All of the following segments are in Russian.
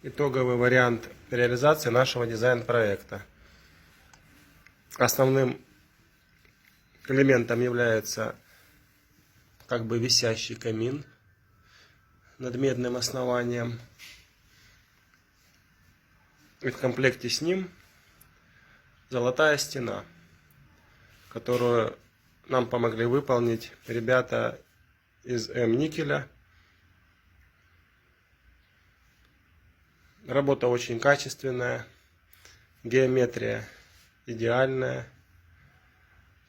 итоговый вариант реализации нашего дизайн-проекта. Основным элементом является как бы висящий камин над медным основанием. И в комплекте с ним золотая стена, которую нам помогли выполнить ребята из М-никеля. Работа очень качественная, геометрия идеальная,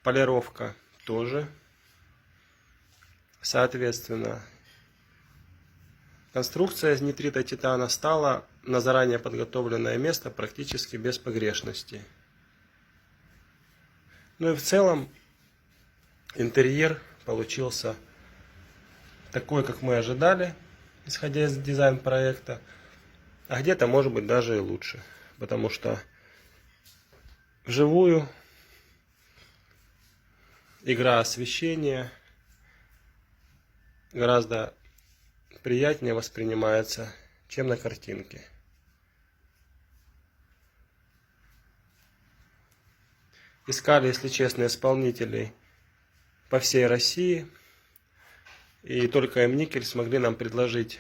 полировка тоже. Соответственно, конструкция из нитрита титана стала на заранее подготовленное место практически без погрешностей. Ну и в целом интерьер получился такой, как мы ожидали, исходя из дизайн-проекта. А где-то, может быть, даже и лучше. Потому что вживую игра освещения гораздо приятнее воспринимается, чем на картинке. Искали, если честно, исполнителей по всей России. И только М-никель смогли нам предложить